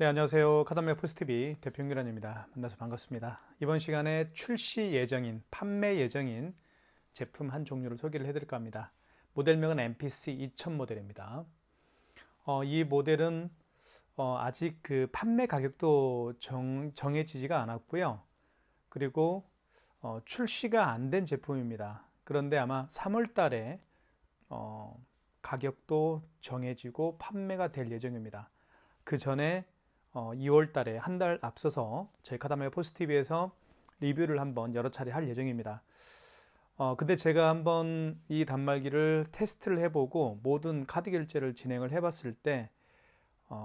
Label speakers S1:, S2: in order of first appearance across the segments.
S1: 안녕하세요. 카드맵 포스TV 대표 윤기란입니다. 만나서 반갑습니다. 이번 시간에 출시 예정인, 판매 예정인 제품 한 종류를 소개를 해드릴까 합니다. 모델명은 MPC 2000 모델입니다. 이 모델은 아직 그 판매 가격도 정해지지가 않았고요. 그리고 출시가 안 된 제품입니다. 그런데 아마 3월 달에 가격도 정해지고 판매가 될 예정입니다. 그 전에 2월 달에 한 달 앞서서 저희 카드맵 포스TV에서 리뷰를 한번 여러 차례 할 예정입니다. 근데 제가 한번 이 단말기를 테스트를 해보고 모든 카드 결제를 진행을 해봤을 때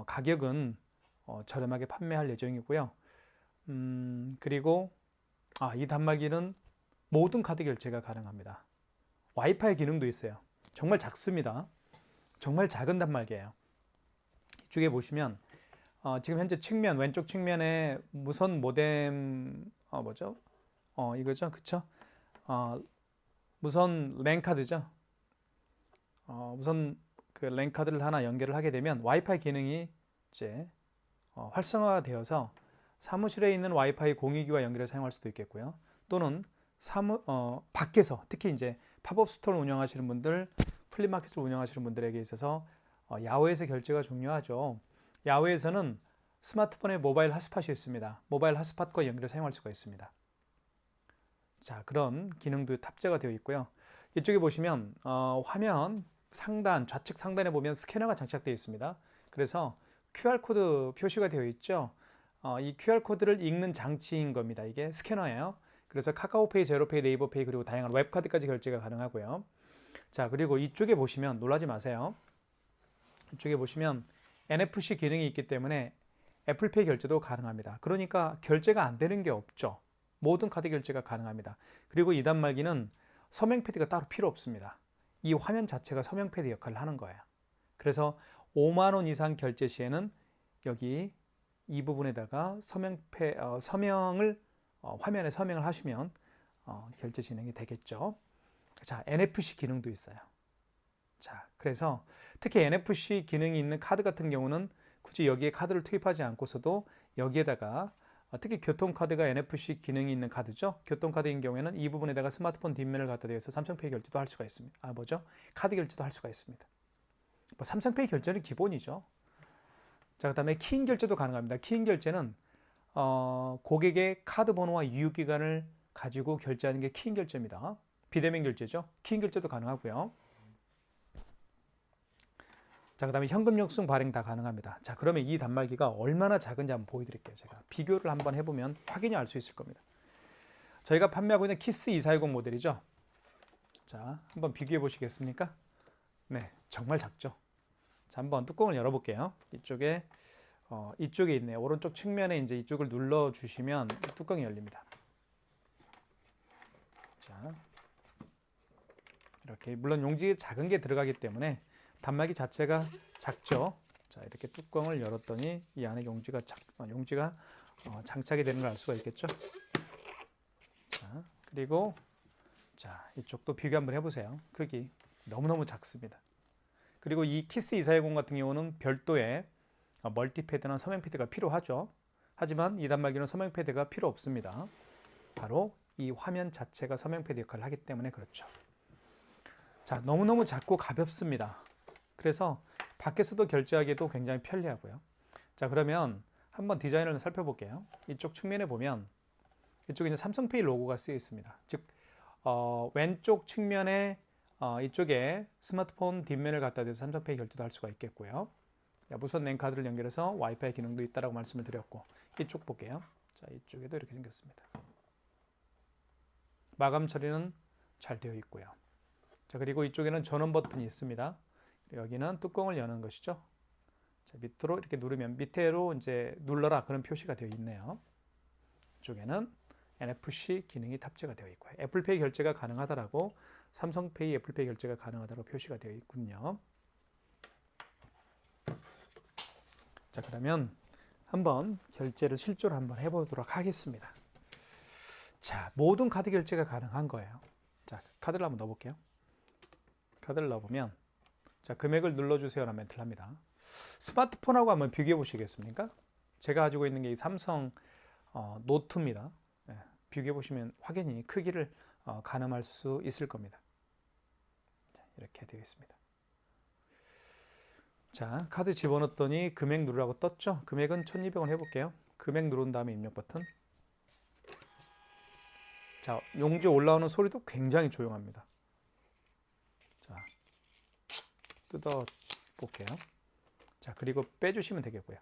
S1: 가격은 저렴하게 판매할 예정이고요. 그리고 이 단말기는 모든 카드 결제가 가능합니다. 와이파이 기능도 있어요. 정말 작습니다. 정말 작은 단말기예요. 이쪽에 보시면 지금 현재 측면 왼쪽 측면에 무선 모뎀 뭐죠? 이거죠, 그쵸? 무선 랜 카드죠. 무선 그 랜 카드를 하나 연결을 하게 되면 와이파이 기능이 이제 활성화되어서 사무실에 있는 와이파이 공유기와 연결해 사용할 수도 있겠고요. 또는 밖에서 특히 이제 팝업 스토어를 운영하시는 분들, 플리마켓을 운영하시는 분들에게 있어서 야외에서 결제가 중요하죠. 야외에서는 스마트폰에 모바일 핫스팟이 있습니다. 모바일 핫스팟과 연결해 사용할 수가 있습니다. 자, 그런 기능도 탑재가 되어 있고요. 이쪽에 보시면 화면 상단, 좌측 상단에 보면 스캐너가 장착되어 있습니다. 그래서 QR코드 표시가 되어 있죠. 이 QR코드를 읽는 장치인 겁니다. 이게 스캐너예요. 그래서 카카오페이, 제로페이, 네이버페이 그리고 다양한 웹카드까지 결제가 가능하고요. 자, 그리고 이쪽에 보시면 놀라지 마세요. 이쪽에 보시면 NFC 기능이 있기 때문에 애플페이 결제도 가능합니다. 그러니까 결제가 안 되는 게 없죠. 모든 카드 결제가 가능합니다. 그리고 이 단말기는 서명 패드가 따로 필요 없습니다. 이 화면 자체가 서명 패드 역할을 하는 거예요. 그래서 5만 원 이상 결제 시에는 여기 이 부분에다가 서명을 화면에 서명을 하시면 결제 진행이 되겠죠. 자, NFC 기능도 있어요. 자, 그래서 특히 NFC 기능이 있는 카드 같은 경우는 굳이 여기에 카드를 투입하지 않고서도 여기에다가 특히 교통카드가 NFC 기능이 있는 카드죠. 교통카드인 경우에는 이 부분에다가 스마트폰 뒷면을 갖다 대서 삼성페이 결제도 할 수가 있습니다. 카드 결제도 할 수가 있습니다. 삼성페이 결제는 기본이죠. 자, 그 다음에 키인 결제도 가능합니다. 키인 결제는 고객의 카드 번호와 유효기간을 가지고 결제하는 게 키인 결제입니다. 비대면 결제죠. 키인 결제도 가능하고요. 자, 그 다음에 현금 영수증 발행 다 가능합니다. 자, 그러면 이 단말기가 얼마나 작은지 한번 보여드릴게요. 제가 비교를 한번 해보면 확인이 알 수 있을 겁니다. 저희가 판매하고 있는 키스 2410 모델이죠. 자, 한번 비교해 보시겠습니까? 네, 정말 작죠. 자, 한번 뚜껑을 열어볼게요. 이쪽에 있네요. 오른쪽 측면에 이제 이쪽을 눌러주시면 뚜껑이 열립니다. 자, 이렇게 물론 용지에 작은 게 들어가기 때문에 단말기 자체가 작죠. 자, 이렇게 뚜껑을 열었더니 이 안에 용지가 장착이 되는 걸 알 수가 있겠죠. 자, 그리고 자, 이쪽도 비교 한번 해보세요. 크기 너무너무 작습니다. 그리고 이 키스 2410 같은 경우는 별도의 멀티패드나 서명 패드가 필요하죠. 하지만 이 단말기는 서명 패드가 필요 없습니다. 바로 이 화면 자체가 서명 패드 역할을 하기 때문에 그렇죠. 자, 너무너무 작고 가볍습니다. 그래서 밖에서도 결제하기도 굉장히 편리하고요. 자, 그러면 한번 디자인을 살펴볼게요. 이쪽 측면에 보면 이쪽에 이제 삼성페이 로고가 쓰여 있습니다. 즉 왼쪽 측면에 이쪽에 스마트폰 뒷면을 갖다 대서 삼성페이 결제도 할 수가 있겠고요. 무선 랜 카드를 연결해서 와이파이 기능도 있다라고 말씀을 드렸고, 이쪽 볼게요. 자, 이쪽에도 이렇게 생겼습니다. 마감 처리는 잘 되어 있고요. 자, 그리고 이쪽에는 전원 버튼이 있습니다. 여기는 뚜껑을 여는 것이죠. 자, 밑으로 이렇게 누르면 밑으로 이제 눌러라 그런 표시가 되어 있네요. 이쪽에는 NFC 기능이 탑재가 되어 있고요. 애플페이 결제가 가능하다라고 삼성페이 애플페이 결제가 가능하다고 표시가 되어 있군요. 자, 그러면 한번 결제를 실제로 한번 해보도록 하겠습니다. 자, 모든 카드 결제가 가능한 거예요. 자, 카드를 한번 넣어볼게요. 카드를 넣어보면 자, 금액을 눌러주세요라는 멘트를 합니다. 스마트폰하고 한번 비교해 보시겠습니까? 제가 가지고 있는 게 이 삼성 노트입니다. 예, 비교해 보시면 확연히 크기를 가늠할 수 있을 겁니다. 자, 이렇게 되어 있습니다. 자, 카드 집어넣었더니 금액 누르라고 떴죠? 금액은 1,200원 해볼게요. 금액 누른 다음에 입력 버튼. 자, 용지 올라오는 소리도 굉장히 조용합니다. 자, 뜯어 볼게요. 자, 그리고 빼주시면 되겠고요.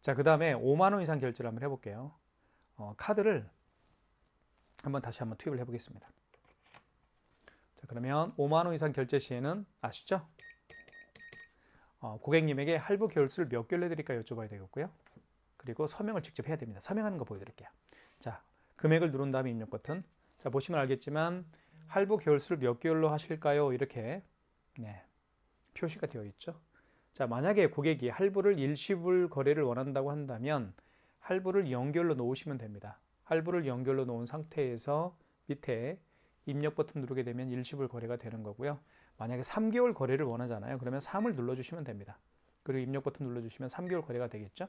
S1: 자, 그 다음에 5만 원 이상 결제를 한번 해볼게요. 카드를 다시 한번 투입을 해보겠습니다. 자, 그러면 5만 원 이상 결제 시에는 아시죠? 고객님에게 할부 개월수를 몇 개월 내드릴까 여쭤봐야 되겠고요. 그리고 서명을 직접 해야 됩니다. 서명하는 거 보여드릴게요. 자, 금액을 누른 다음에 입력 버튼. 자, 보시면 알겠지만 할부 개월수를 몇 개월로 하실까요? 이렇게 표시가 되어 있죠. 자, 만약에 고객이 할부를 일시불 거래를 원한다고 한다면 할부를 연결로 놓으시면 됩니다. 할부를 연결로 놓은 상태에서 밑에 입력 버튼 누르게 되면 일시불 거래가 되는 거고요. 만약에 3개월 거래를 원하잖아요. 그러면 3을 눌러주시면 됩니다. 그리고 입력 버튼 눌러주시면 3개월 거래가 되겠죠.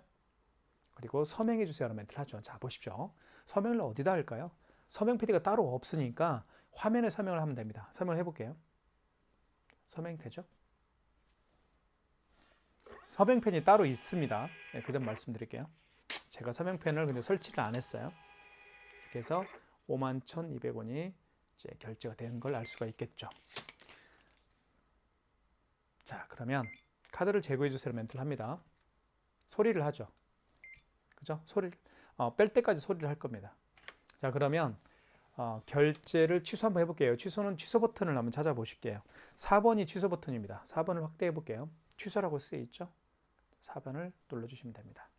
S1: 그리고 서명해 주세요 라는 멘트를 하죠. 자, 보십시오. 서명을 어디다 할까요? 서명 PD가 따로 없으니까 화면에 서명을 하면 됩니다. 서명을 해볼게요. 서명이 되죠? 서명펜이 따로 있습니다. 네, 그 점 말씀드릴게요. 제가 서명펜을 근데 설치를 안 했어요. 이렇게 해서 51,200원이 이제 결제가 된 걸 알 수가 있겠죠. 자, 그러면 카드를 제거해 주세요 멘트를 합니다. 소리를 하죠. 그죠? 소리를 뺄 때까지 소리를 할 겁니다. 자, 그러면 결제를 취소 한번 해볼게요. 취소는 취소 버튼을 한번 찾아보실게요. 4번이 취소 버튼입니다. 4번을 확대해 볼게요. 취소라고 쓰여 있죠? 4번을 눌러주시면 됩니다.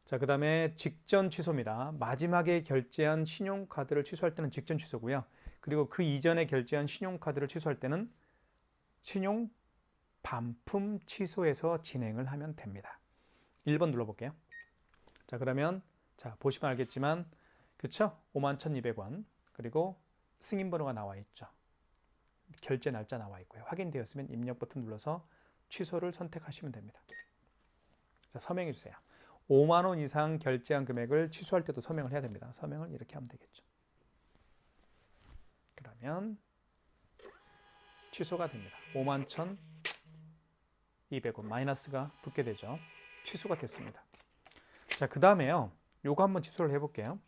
S1: 자, 그 다음에 직전 취소입니다. 마지막에 결제한 신용카드를 취소할 때는 직전 취소고요. 그리고 그 이전에 결제한 신용카드를 취소할 때는 신용 반품 취소해서 진행을 하면 됩니다. 1번 눌러볼게요. 자, 그러면 자, 보시면 알겠지만 그쵸? 51,200원 그리고 승인번호가 나와 있죠. 결제 날짜 나와 있고요. 확인되었으면 입력 버튼 눌러서 취소를 선택하시면 됩니다. 자, 서명해 주세요. 5만 원 이상 결제한 금액을 취소할 때도 서명을 해야 됩니다. 서명을 이렇게 하면 되겠죠. 그러면 취소가 됩니다. 51,200원 마이너스가 붙게 되죠. 취소가 됐습니다. 자, 그 다음에요. 요거 한번 취소를 해볼게요.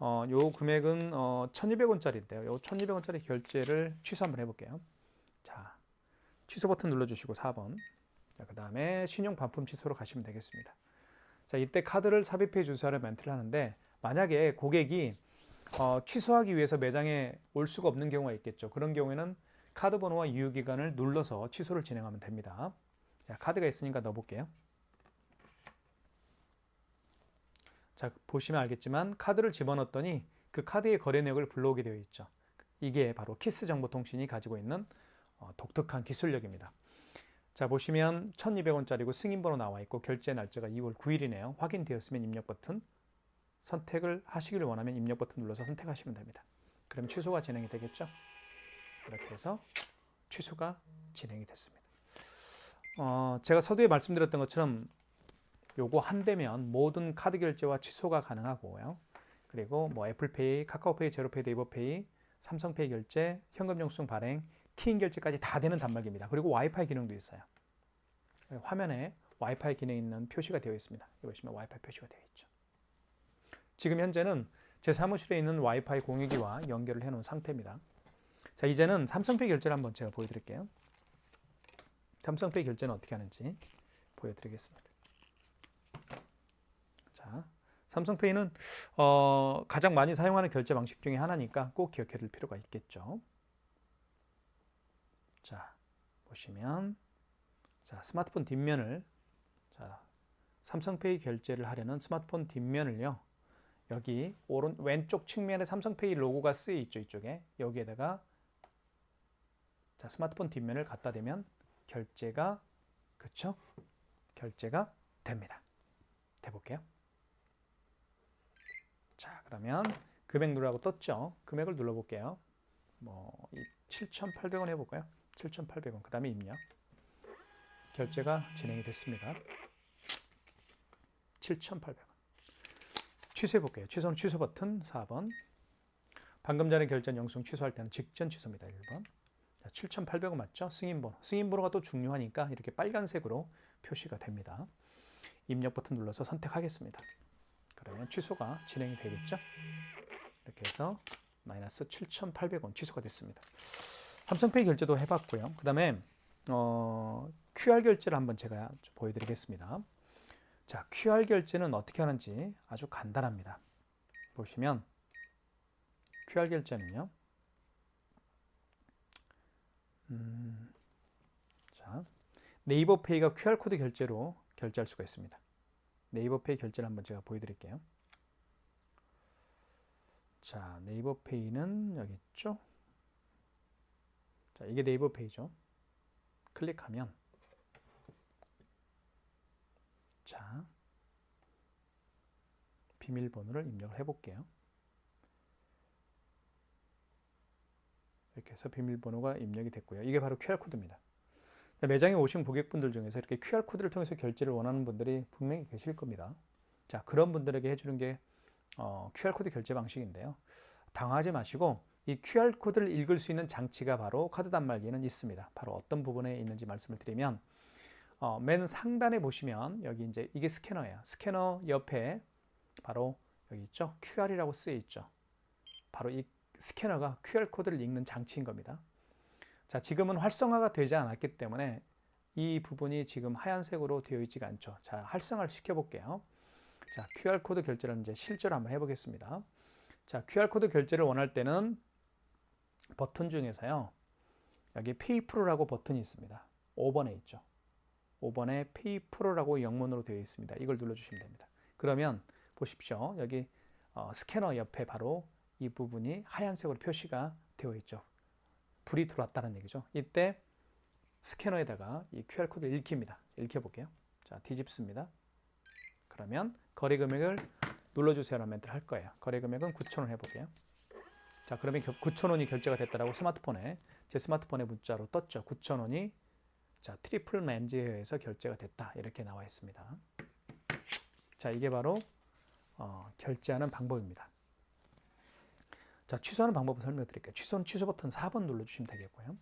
S1: 요 금액은 1,200원짜리인데요. 요 1,200원짜리 결제를 취소 한번 해볼게요. 자, 취소 버튼 눌러주시고 4번. 자, 그 다음에 신용 반품 취소로 가시면 되겠습니다. 자, 이때 카드를 삽입해 주세요라는 멘트를 하는데 만약에 고객이 취소하기 위해서 매장에 올 수가 없는 경우가 있겠죠. 그런 경우에는 카드 번호와 유효기간을 눌러서 취소를 진행하면 됩니다. 자, 카드가 있으니까 넣어볼게요. 자, 보시면 알겠지만 카드를 집어넣었더니 그 카드의 거래 내역을 불러오게 되어 있죠. 이게 바로 키스정보통신이 가지고 있는 독특한 기술력입니다. 자, 보시면 1,200원짜리고 승인번호 나와 있고 결제 날짜가 2월 9일이네요. 확인되었으면 입력 버튼 선택을 하시기를 원하면 입력 버튼 눌러서 선택하시면 됩니다. 그럼 취소가 진행이 되겠죠. 이렇게 해서 취소가 진행이 됐습니다. 제가 서두에 말씀드렸던 것처럼 요거 한 대면 모든 카드 결제와 취소가 가능하고요. 그리고 뭐 애플페이, 카카오페이, 제로페이, 네이버페이, 삼성페이 결제, 현금 영수증 발행, 키인 결제까지 다 되는 단말기입니다. 그리고 와이파이 기능도 있어요. 화면에 와이파이 기능이 있는 표시가 되어 있습니다. 여기 보시면 와이파이 표시가 되어 있죠. 지금 현재는 제 사무실에 있는 와이파이 공유기와 연결을 해놓은 상태입니다. 자, 이제는 삼성페이 결제를 한번 제가 보여드릴게요. 삼성페이 결제는 어떻게 하는지 보여드리겠습니다. 자, 삼성페이는 가장 많이 사용하는 결제 방식 중에 하나니까 꼭 기억해 둘 필요가 있겠죠. 자, 보시면 자, 스마트폰 뒷면을 자, 삼성페이 결제를 하려는 스마트폰 뒷면을요. 여기 왼쪽 측면에 삼성페이 로고가 쓰여 있죠. 이쪽에 여기에다가 자, 스마트폰 뒷면을 갖다 대면 결제가 그쵸? 결제가 됩니다. 대볼게요. 자, 그러면 금액 누르라고 떴죠. 금액을 눌러볼게요. 뭐 7,800원 해볼까요? 7,800원. 그 다음에 입력. 결제가 진행이 됐습니다. 7,800원. 취소해 볼게요. 취소는 취소 버튼 4번. 방금 전에 결제한 영수증 취소할 때는 직전 취소입니다. 1번. 7,800원 맞죠? 승인번호. 승인번호가 또 중요하니까 이렇게 빨간색으로 표시가 됩니다. 입력 버튼 눌러서 선택하겠습니다. 그러면 취소가 진행이 되겠죠? 이렇게 해서 마이너스 7,800원 취소가 됐습니다. 삼성페이 결제도 해봤고요. 그 다음에 QR 결제를 한번 제가 보여드리겠습니다. 자, QR 결제는 어떻게 하는지 아주 간단합니다. 보시면 QR 결제는요. 자, 네이버페이가 QR코드 결제로 결제할 수가 있습니다. 네이버페이 결제를 한번 제가 보여드릴게요. 자, 네이버페이는 여기 있죠. 자, 이게 네이버페이죠. 클릭하면 자, 비밀번호를 입력을 해볼게요. 이렇게 해서 비밀번호가 입력이 됐고요. 이게 바로 QR코드입니다. 매장에 오신 고객분들 중에서 이렇게 QR코드를 통해서 결제를 원하는 분들이 분명히 계실 겁니다. 자, 그런 분들에게 해주는 게 QR코드 결제 방식인데요. 당황하지 마시고 이 QR코드를 읽을 수 있는 장치가 바로 카드 단말기에는 있습니다. 바로 어떤 부분에 있는지 말씀을 드리면 맨 상단에 보시면 여기 이제 이게 스캐너예요. 스캐너 옆에 바로 여기 있죠. QR이라고 쓰여 있죠. 바로 이 스캐너가 QR코드를 읽는 장치인 겁니다. 자, 지금은 활성화가 되지 않았기 때문에 이 부분이 지금 하얀색으로 되어 있지가 않죠. 자, 활성화를 시켜볼게요. 자, QR코드 결제를 이제 실제로 한번 해보겠습니다. 자, QR코드 결제를 원할 때는 버튼 중에서요. 여기 페이프로라고 버튼이 있습니다. 5번에 있죠. 5번에 페이프로라고 영문으로 되어 있습니다. 이걸 눌러주시면 됩니다. 그러면 보십시오. 여기 스캐너 옆에 바로 이 부분이 하얀색으로 표시가 되어 있죠. 불이 들어왔다는 얘기죠. 이때 스캐너에다가 이 QR코드를 읽힙니다. 읽혀볼게요. 자, 뒤집습니다. 그러면 거래 금액을 눌러주세요라는 멘트를 할 거예요. 거래 금액은 9,000원 해볼게요. 자, 그러면 9,000원이 결제가 됐다라고 제 스마트폰에 문자로 떴죠. 9,000원이 자, 트리플 맨즈에서 결제가 됐다. 이렇게 나와 있습니다. 자, 이게 바로 결제하는 방법입니다. 자, 취소하는 방법을 설명드릴게요. 취소는 취소 버튼 4번 눌러주시면 되겠고요.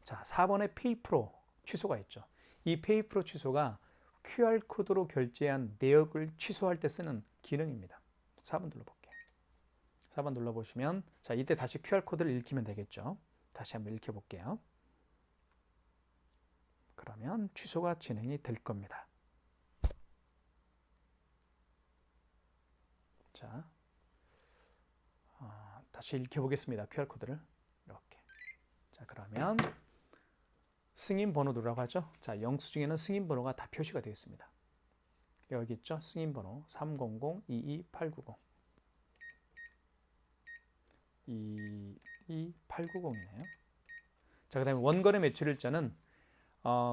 S1: 자, 4번에 페이프로 취소가 있죠. 이 페이프로 취소가 QR코드로 결제한 내역을 취소할 때 쓰는 기능입니다. 4번 눌러볼게요. 4번 눌러보시면 자, 이때 다시 QR코드를 읽히면 되겠죠. 다시 한번 읽혀볼게요. 그러면 취소가 진행이 될 겁니다. 자, 다시 읽혀보겠습니다. QR코드를 이렇게. 자, 그러면 승인 번호라고 하죠. 자, 영수증에는 승인 번호가 다 표시가 되어 있습니다. 여기 있죠. 승인 번호 300-22890. 22890이네요. 자, 그다음에 원거래 매출일자는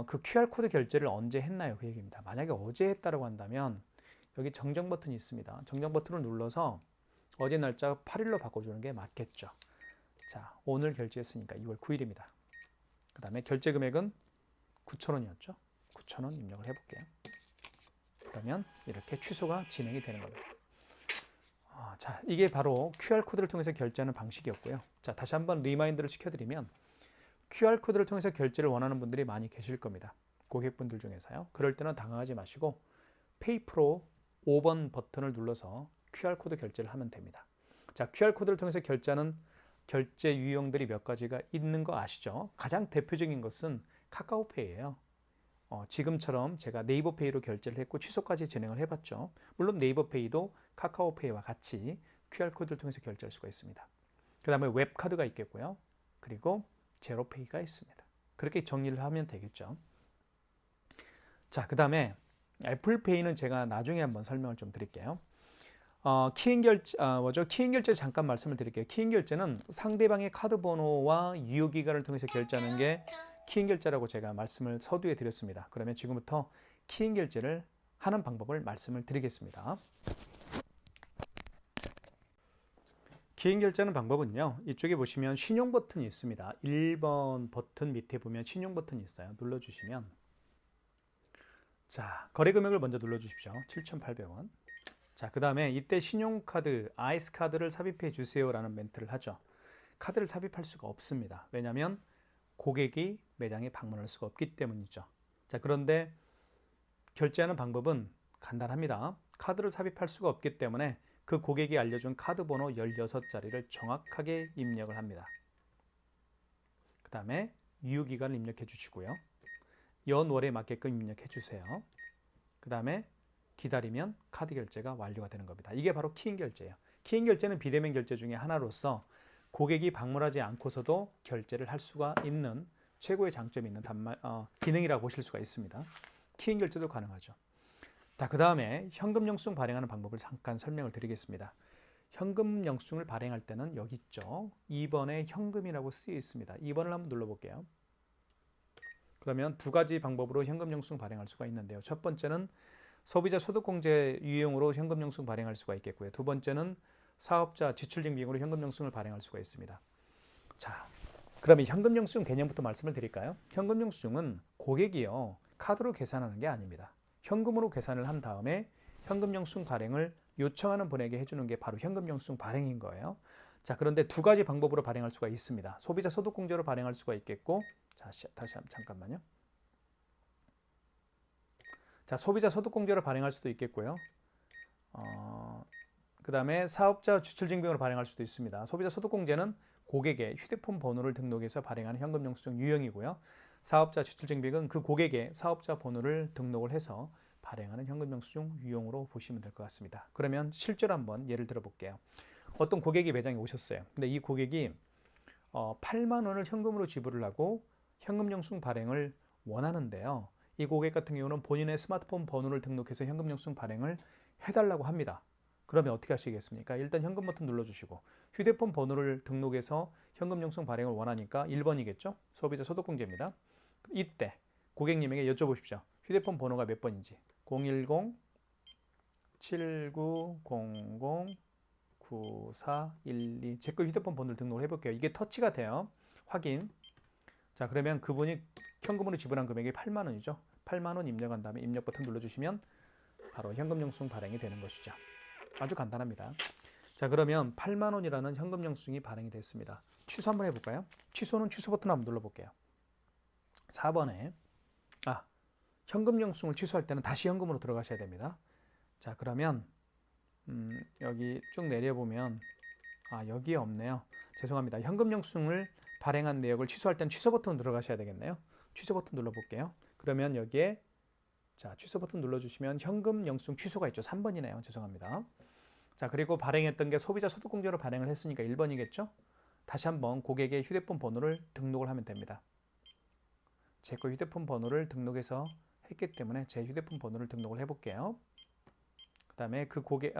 S1: 그 QR코드 결제를 언제 했나요? 그 얘기입니다. 만약에 어제 했다고 한다면 여기 정정 버튼이 있습니다. 정정 버튼을 눌러서 어제 날짜 8일로 바꿔주는 게 맞겠죠. 자, 오늘 결제했으니까 2월 9일입니다. 그 다음에 결제 금액은 9,000원이었죠. 9,000원 입력을 해볼게요. 그러면 이렇게 취소가 진행이 되는 겁니다. 자, 이게 바로 QR코드를 통해서 결제하는 방식이었고요. 자, 다시 한번 리마인드를 시켜드리면 QR코드를 통해서 결제를 원하는 분들이 많이 계실 겁니다. 고객분들 중에서요. 그럴 때는 당황하지 마시고 페이프로 5번 버튼을 눌러서 QR코드 결제를 하면 됩니다. 자, QR코드를 통해서 결제하는 결제 유형들이 몇 가지가 있는 거 아시죠? 가장 대표적인 것은 카카오페이예요. 지금처럼 제가 네이버페이로 결제를 했고 취소까지 진행을 해봤죠. 물론 네이버페이도 카카오페이와 같이 QR코드를 통해서 결제할 수가 있습니다. 그 다음에 웹카드가 있겠고요. 그리고 제로페이가 있습니다. 그렇게 정리를 하면 되겠죠. 자, 그 다음에 애플페이는 제가 나중에 한번 설명을 좀 드릴게요. 키인 결제 잠깐 말씀을 드릴게요. 키인 결제는 상대방의 카드 번호와 유효 기간을 통해서 결제하는 게 키인 결제라고 제가 말씀을 서두에 드렸습니다. 그러면 지금부터 키인 결제를 하는 방법을 말씀을 드리겠습니다. 키인 결제하는 방법은요. 이쪽에 보시면 신용 버튼이 있습니다. 1번 버튼 밑에 보면 신용 버튼이 있어요. 눌러주시면 자, 거래 금액을 먼저 눌러주십시오. 7,800원. 자, 그 다음에 이때 신용카드, 아이스카드를 삽입해 주세요라는 멘트를 하죠. 카드를 삽입할 수가 없습니다. 왜냐하면 고객이 매장에 방문할 수가 없기 때문이죠. 자, 그런데 결제하는 방법은 간단합니다. 카드를 삽입할 수가 없기 때문에 그 고객이 알려준 카드 번호 16자리를 정확하게 입력을 합니다. 그 다음에 유효기간을 입력해 주시고요. 연월에 맞게끔 입력해 주세요. 그 다음에 기다리면 카드 결제가 완료가 되는 겁니다. 이게 바로 키인 결제예요. 키인 결제는 비대면 결제 중에 하나로서 고객이 방문하지 않고서도 결제를 할 수가 있는 최고의 장점이 있는 기능이라고 보실 수가 있습니다. 키인 결제도 가능하죠. 자, 그 다음에 현금 영수증 발행하는 방법을 잠깐 설명을 드리겠습니다. 현금 영수증을 발행할 때는 여기 있죠. 2번에 현금이라고 쓰여 있습니다. 2번을 한번 눌러볼게요. 그러면 두 가지 방법으로 현금 영수증 발행할 수가 있는데요. 첫 번째는 소비자 소득공제 유형으로 현금 영수증 발행할 수가 있겠고요. 두 번째는 사업자 지출증빙으로 현금 영수증을 발행할 수가 있습니다. 자, 그러면 현금 영수증 개념부터 말씀을 드릴까요? 현금 영수증은 고객이요, 카드로 계산하는 게 아닙니다. 현금으로 계산을 한 다음에 현금 영수증 발행을 요청하는 분에게 해주는 게 바로 현금 영수증 발행인 거예요. 자, 그런데 두 가지 방법으로 발행할 수가 있습니다. 소비자 소득공제로 발행할 수가 있겠고, 자, 다시 잠깐만요. 자, 소비자 소득공제로 발행할 수도 있겠고요. 그 다음에 사업자 지출증빙으로 발행할 수도 있습니다. 소비자 소득공제는 고객의 휴대폰 번호를 등록해서 발행하는 현금 영수증 유형이고요. 사업자 지출증빙은 그 고객의 사업자 번호를 등록을 해서 발행하는 현금 영수증 유형으로 보시면 될 것 같습니다. 그러면 실제로 한번 예를 들어 볼게요. 어떤 고객이 매장에 오셨어요. 근데 이 고객이 8만 원을 현금으로 지불을 하고 현금 영수증 발행을 원하는데요. 이 고객 같은 경우는 본인의 스마트폰 번호를 등록해서 현금 영수증 발행을 해달라고 합니다. 그러면 어떻게 하시겠습니까? 일단 현금 버튼 눌러주시고 휴대폰 번호를 등록해서 현금 영수증 발행을 원하니까 1번이겠죠? 소비자 소득공제입니다. 이때 고객님에게 여쭤보십시오. 휴대폰 번호가 몇 번인지. 010-7900-9412. 제 거 휴대폰 번호를 등록을 해볼게요. 이게 터치가 돼요. 확인. 자, 그러면 그분이 현금으로 지불한 금액이 8만 원이죠. 8만 원 입력한 다음에 입력 버튼 눌러주시면 바로 현금 영수증 발행이 되는 것이죠. 아주 간단합니다. 자, 그러면 8만 원이라는 현금 영수증이 발행이 됐습니다. 취소 한번 해볼까요? 취소는 취소 버튼 한번 눌러볼게요. 4번에 현금 영수증을 취소할 때는 다시 현금으로 들어가셔야 됩니다. 자, 그러면 여기 쭉 내려보면 여기에 없네요. 죄송합니다. 현금 영수증을 발행한 내역을 취소할 때는 취소 버튼 들어가셔야 되겠네요. 취소 버튼 눌러볼게요. 그러면 여기에 취소 버튼 눌러주시면 현금 영수증 취소가 있죠. 3번이네요. 죄송합니다. 자, 그리고 발행했던 게 소비자 소득공제로 발행을 했으니까 1번이겠죠. 다시 한번 고객의 휴대폰 번호를 등록을 하면 됩니다. 제 거 휴대폰 번호를 등록해서 했기 때문에 제 휴대폰 번호를 등록을 해볼게요. 그 다음에 그 고객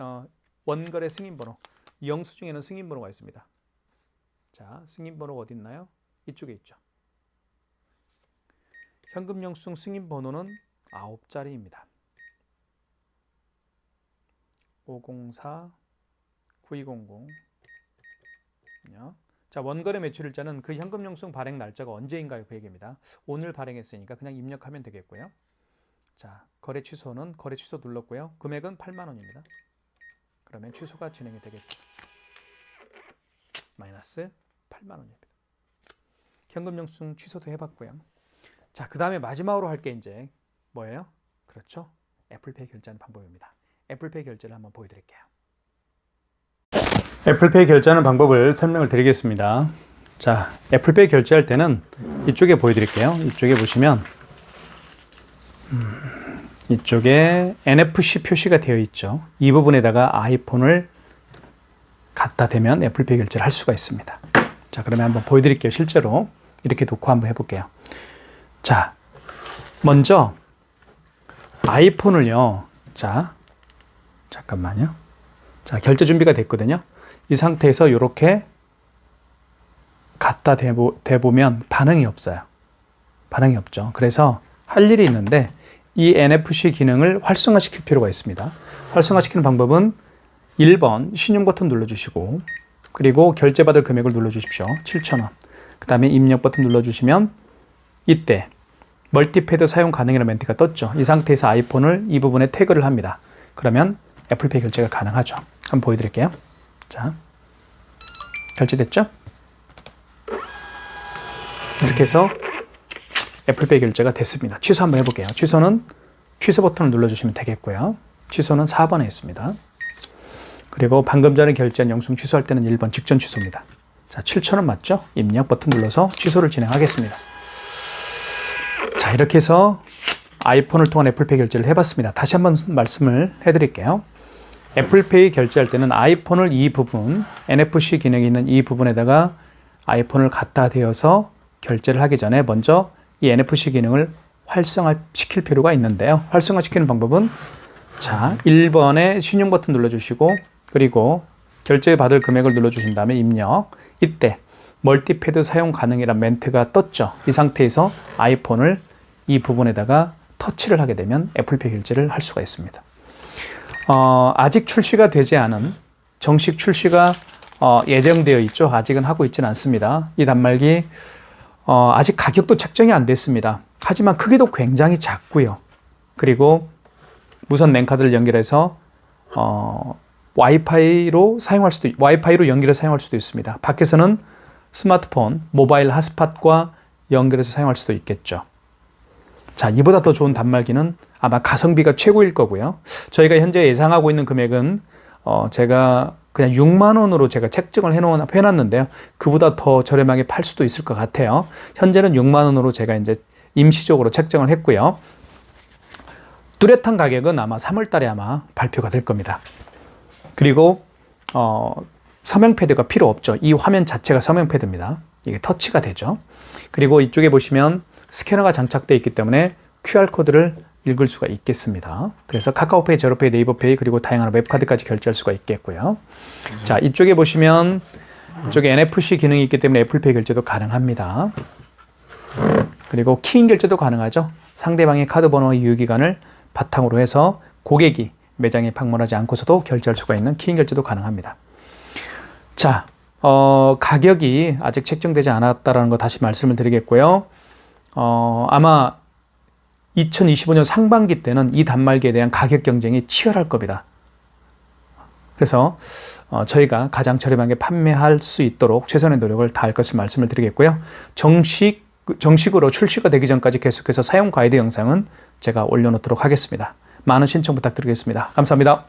S1: 원거래 승인번호, 영수증에는 승인번호가 있습니다. 자, 승인번호가 어디 있나요? 이쪽에 있죠. 현금 영수증 승인번호는 9자리입니다. 504-9200. 자, 원거래 매출일자는 그 현금 영수증 발행 날짜가 언제인가요? 그 얘기입니다. 오늘 발행했으니까 그냥 입력하면 되겠고요. 자, 거래 취소는 거래 취소 눌렀고요. 금액은 8만 원입니다. 그러면 취소가 진행이 되겠죠. 마이너스 8만 원입니다. 현금 영수증 취소도 해봤고요. 자, 그 다음에 마지막으로 할 게 이제 뭐예요? 그렇죠. 애플페이 결제하는 방법입니다. 애플페이 결제를 한번 보여드릴게요. 애플페이 결제하는 방법을 설명을 드리겠습니다. 자, 애플페이 결제할 때는 이쪽에 보여드릴게요. 이쪽에 보시면 이쪽에 NFC 표시가 되어 있죠. 이 부분에다가 아이폰을 갖다 대면 애플페이 결제를 할 수가 있습니다. 자, 그러면 한번 보여드릴게요. 실제로 이렇게 놓고 한번 해볼게요. 자, 먼저 아이폰을요. 자, 잠깐만요. 자, 결제 준비가 됐거든요. 이 상태에서 이렇게 갖다 대보면 반응이 없어요. 반응이 없죠. 그래서 할 일이 있는데 이 NFC 기능을 활성화시킬 필요가 있습니다. 활성화시키는 방법은 1번 신용 버튼 눌러주시고 그리고 결제받을 금액을 눌러주십시오. 7,000원. 그 다음에 입력 버튼 눌러주시면 이때 멀티패드 사용 가능이라는 멘트가 떴죠. 이 상태에서 아이폰을 이 부분에 태그를 합니다. 그러면 애플페이 결제가 가능하죠. 한번 보여드릴게요. 자, 결제됐죠? 이렇게 해서 애플페이 결제가 됐습니다. 취소 한번 해볼게요. 취소는 취소 버튼을 눌러주시면 되겠고요. 취소는 4번에 있습니다. 그리고 방금 전에 결제한 영수증 취소할 때는 1번 직전 취소입니다. 자, 7,000원 맞죠? 입력 버튼 눌러서 취소를 진행하겠습니다. 자, 이렇게 해서 아이폰을 통한 애플페이 결제를 해봤습니다. 다시 한번 말씀을 해드릴게요. 애플페이 결제할 때는 아이폰을 이 부분, NFC 기능이 있는 이 부분에다가 아이폰을 갖다 대어서 결제를 하기 전에 먼저 이 NFC 기능을 활성화시킬 필요가 있는데요. 활성화시키는 방법은 자, 1번에 신용 버튼 눌러주시고 그리고 결제 받을 금액을 눌러주신 다음에 입력. 이때 멀티패드 사용 가능이란 멘트가 떴죠. 이 상태에서 아이폰을 이 부분에다가 터치를 하게 되면 애플페이 결제를 할 수가 있습니다. 아직 출시가 되지 않은 정식 출시가 예정되어 있죠. 아직은 하고 있지는 않습니다. 이 단말기 아직 가격도 책정이 안 됐습니다. 하지만 크기도 굉장히 작고요. 그리고 무선 랜카드를 연결해서 와이파이로 연결해서 사용할 수도 있습니다. 밖에서는 스마트폰, 모바일 핫스팟과 연결해서 사용할 수도 있겠죠. 자, 이보다 더 좋은 단말기는 아마 가성비가 최고일 거고요. 저희가 현재 예상하고 있는 금액은 제가 그냥 6만 원으로 제가 책정을 해놨는데요. 그보다 더 저렴하게 팔 수도 있을 것 같아요. 현재는 6만 원으로 제가 이제 임시적으로 책정을 했고요. 뚜렷한 가격은 아마 3월 달에 아마 발표가 될 겁니다. 그리고 서명 패드가 필요 없죠. 이 화면 자체가 서명 패드입니다. 이게 터치가 되죠. 그리고 이쪽에 보시면 스캐너가 장착되어 있기 때문에 QR코드를 읽을 수가 있겠습니다. 그래서 카카오페이, 제로페이, 네이버페이 그리고 다양한 웹카드까지 결제할 수가 있겠고요. 자, 이쪽에 보시면 이쪽에 NFC 기능이 있기 때문에 애플페이 결제도 가능합니다. 그리고 키인 결제도 가능하죠. 상대방의 카드 번호 유효기간을 바탕으로 해서 고객이 매장에 방문하지 않고서도 결제할 수가 있는 키인 결제도 가능합니다. 자, 가격이 아직 책정되지 않았다는 거 다시 말씀을 드리겠고요. 아마 2025년 상반기 때는 이 단말기에 대한 가격 경쟁이 치열할 겁니다. 그래서 저희가 가장 저렴하게 판매할 수 있도록 최선의 노력을 다할 것을 말씀을 드리겠고요. 정식으로 출시가 되기 전까지 계속해서 사용 가이드 영상은 제가 올려놓도록 하겠습니다. 많은 신청 부탁드리겠습니다. 감사합니다.